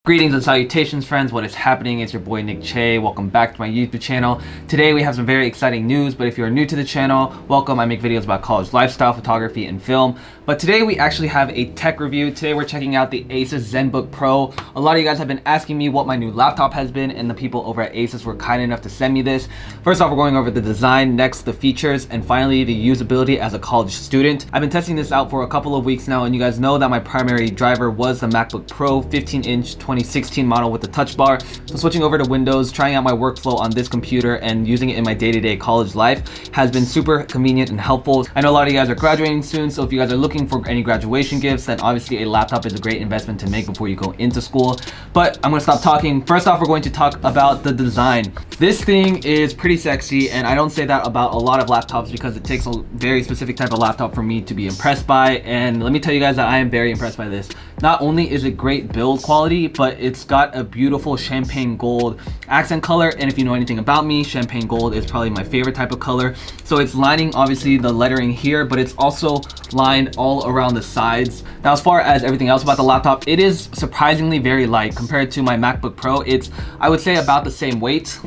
Greetings and salutations, friends. What is happening? It's your boy Nick Che. Welcome back to my YouTube channel. Today we have some very exciting news, but if you're new to the channel, welcome. I make videos about college lifestyle, photography, and film. But today we actually have a tech review. Today we're checking out the Asus ZenBook Pro. A lot of you guys have been asking me what my new laptop has been, and the people over at Asus were kind enough to send me this. First off, we're going over the design, next the features, and finally the usability as a college student. I've been testing this out for a couple of weeks now, and you guys know that my primary driver was the MacBook Pro 15-inch 2016 model with the touch bar. So switching over to Windows, trying out my workflow on this computer and using it in my day-to-day college life has been super convenient and helpful. I know a lot of you guys are graduating soon, so if you guys are looking for any graduation gifts, then obviously a laptop is a great investment to make before you go into school. But I'm gonna stop talking. First off, we're going to talk about the design. This thing is pretty sexy, and I don't say that about a lot of laptops because it takes a very specific type of laptop for me to be impressed by, and let me tell you guys that I am very impressed by this. Not only is it great build quality, but it's got a beautiful champagne gold accent color, and if you know anything about me, champagne gold is probably my favorite type of color. So it's lining obviously the lettering here, but it's also lined all around the sides. Now, as far as everything else about the laptop, it is surprisingly very light compared to my MacBook Pro. It's, I would say, about the same weight.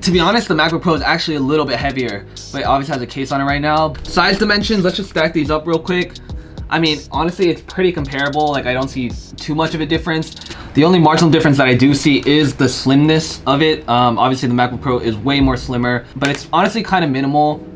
To be honest, the MacBook Pro is actually a little bit heavier, but it obviously has a case on it right now. Size dimensions, let's just stack these up real quick. I mean, honestly, it's pretty comparable. Like, I don't see too much of a difference. The only marginal difference that I do see is the slimness of it. Obviously, the MacBook Pro is way more slimmer, but it's honestly kind of minimal.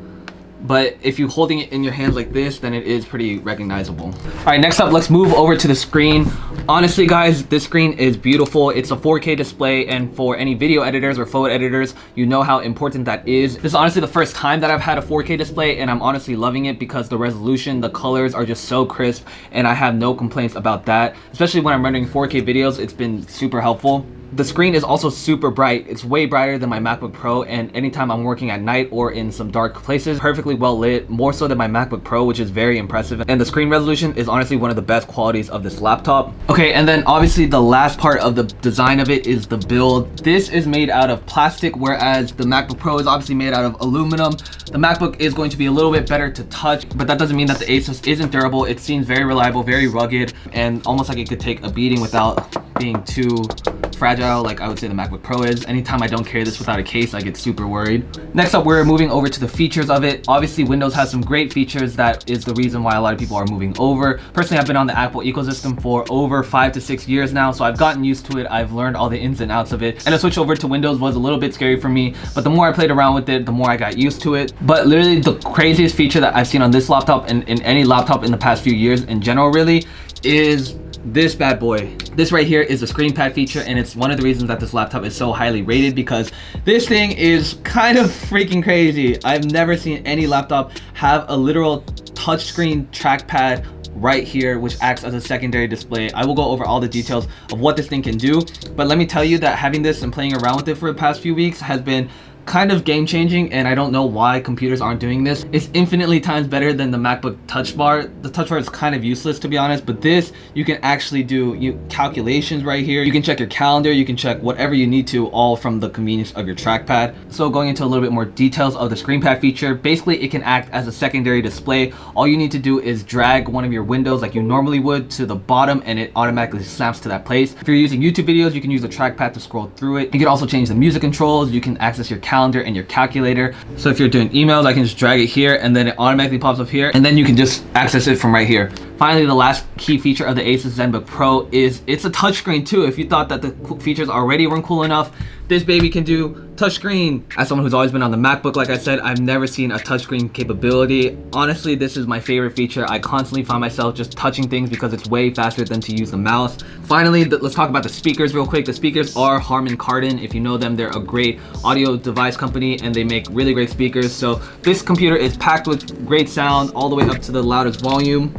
But if you're holding it in your hands like this, then it is pretty recognizable. All right, next up, let's move over to the screen. Honestly, guys, this screen is beautiful. It's a 4K display, and for any video editors or photo editors, you know how important that is. This is honestly the first time that I've had a 4K display, and I'm honestly loving it because the resolution, the colors are just so crisp, and I have no complaints about that. Especially when I'm rendering 4K videos, it's been super helpful. The screen is also super bright. It's way brighter than my MacBook Pro, and anytime I'm working at night or in some dark places, perfectly well lit, more so than my MacBook Pro, which is very impressive. And the screen resolution is honestly one of the best qualities of this laptop. Okay, and then obviously the last part of the design of it is the build. This is made out of plastic, whereas the MacBook Pro is obviously made out of aluminum. The MacBook is going to be a little bit better to touch, but that doesn't mean that the Asus isn't durable. It seems very reliable, very rugged, and almost like it could take a beating without being too fragile like I would say the MacBook Pro is. Anytime I don't carry this without a case, I get super worried. Next up, we're moving over to the features of it. Obviously, Windows has some great features. That is the reason why a lot of people are moving over. Personally, I've been on the Apple ecosystem for over 5 to 6 years now, so I've gotten used to it. I've learned all the ins and outs of it, and a switch over to Windows was a little bit scary for me, but the more I played around with it, the more I got used to it. But literally the craziest feature that I've seen on this laptop and in any laptop in the past few years in general really is this bad boy. This right here is a screen pad feature, and it's one of the reasons that this laptop is so highly rated because this thing is kind of freaking crazy. I've never seen any laptop have a literal touchscreen trackpad right here, which acts as a secondary display. I will go over all the details of what this thing can do, but let me tell you that having this and playing around with it for the past few weeks has been kind of game changing, and I don't know why computers aren't doing this. It's infinitely times better than the MacBook touch bar. The touch bar is kind of useless, to be honest, but this, you can actually do calculations right here. You can check your calendar, you can check whatever you need to, all from the convenience of your trackpad. So going into a little bit more details of the screen pad feature, basically it can act as a secondary display. All you need to do is drag one of your windows like you normally would to the bottom, and it automatically snaps to that place. If you're using YouTube videos, you can use the trackpad to scroll through it. You can also change the music controls. You can access your calendar and your calculator. So if you're doing emails, I can just drag it here, and then it automatically pops up here, and then you can just access it from right here. Finally, the last key feature of the Asus ZenBook Pro is it's a touchscreen too. If you thought that the features already weren't cool enough, this baby can do touchscreen. As someone who's always been on the MacBook, like I said, I've never seen a touchscreen capability. Honestly, this is my favorite feature. I constantly find myself just touching things because it's way faster than to use the mouse. Finally, let's talk about the speakers real quick. The speakers are Harman Kardon. If you know them, they're a great audio device company, and they make really great speakers. So this computer is packed with great sound all the way up to the loudest volume.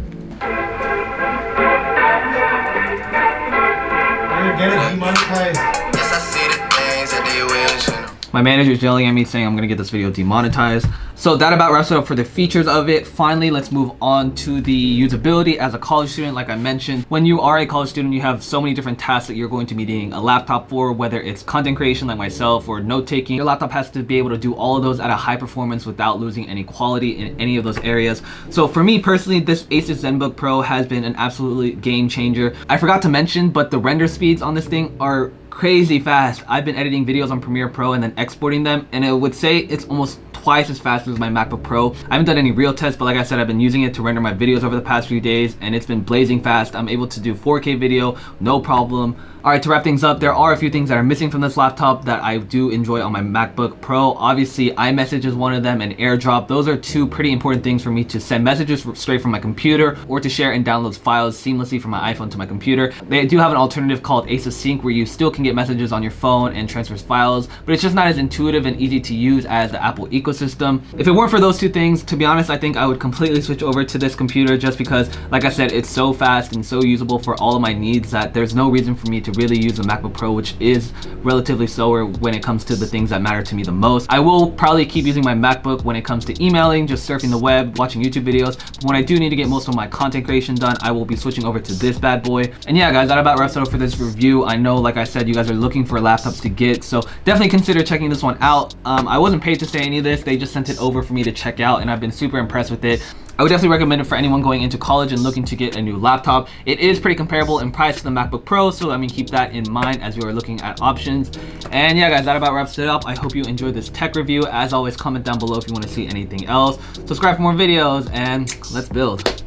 My manager is yelling at me saying I'm gonna get this video demonetized. So that about wraps it up for the features of it. Finally, let's move on to the usability as a college student. Like I mentioned, when you are a college student, you have so many different tasks that you're going to be needing a laptop for, whether it's content creation like myself or note taking. Your laptop has to be able to do all of those at a high performance without losing any quality in any of those areas. So for me personally, this Asus ZenBook Pro has been an absolutely game changer. I forgot to mention, but the render speeds on this thing are crazy fast. I've been editing videos on Premiere Pro and then exporting them, and it would say it's almost twice as fast as my MacBook Pro. I haven't done any real tests, but like I said, I've been using it to render my videos over the past few days, and it's been blazing fast. I'm able to do 4K video, no problem. All right, to wrap things up, there are a few things that are missing from this laptop that I do enjoy on my MacBook Pro. Obviously, iMessage is one of them, and AirDrop. Those are two pretty important things for me to send messages straight from my computer or to share and download files seamlessly from my iPhone to my computer. They do have an alternative called Asus Sync where you still can get messages on your phone and transfer files, but it's just not as intuitive and easy to use as the Apple ecosystem. If it weren't for those two things, to be honest, I think I would completely switch over to this computer just because, like I said, it's so fast and so usable for all of my needs that there's no reason for me to really use a MacBook Pro, which is relatively slower when it comes to the things that matter to me the most. I will probably keep using my MacBook when it comes to emailing, just surfing the web, watching YouTube videos. But when I do need to get most of my content creation done, I will be switching over to this bad boy. And yeah, guys, that about wraps it up for this review. I know, like I said, you guys are looking for laptops to get, so definitely consider checking this one out. I wasn't paid to say any of this. They just sent it over for me to check out, and I've been super impressed with it. I would definitely recommend it for anyone going into college and looking to get a new laptop. It is pretty comparable in price to the MacBook Pro, so I mean, keep that in mind as you are looking at options. And yeah, guys, that about wraps it up. I hope you enjoyed this tech review. As always, comment down below if you want to see anything else. Subscribe for more videos, and let's build.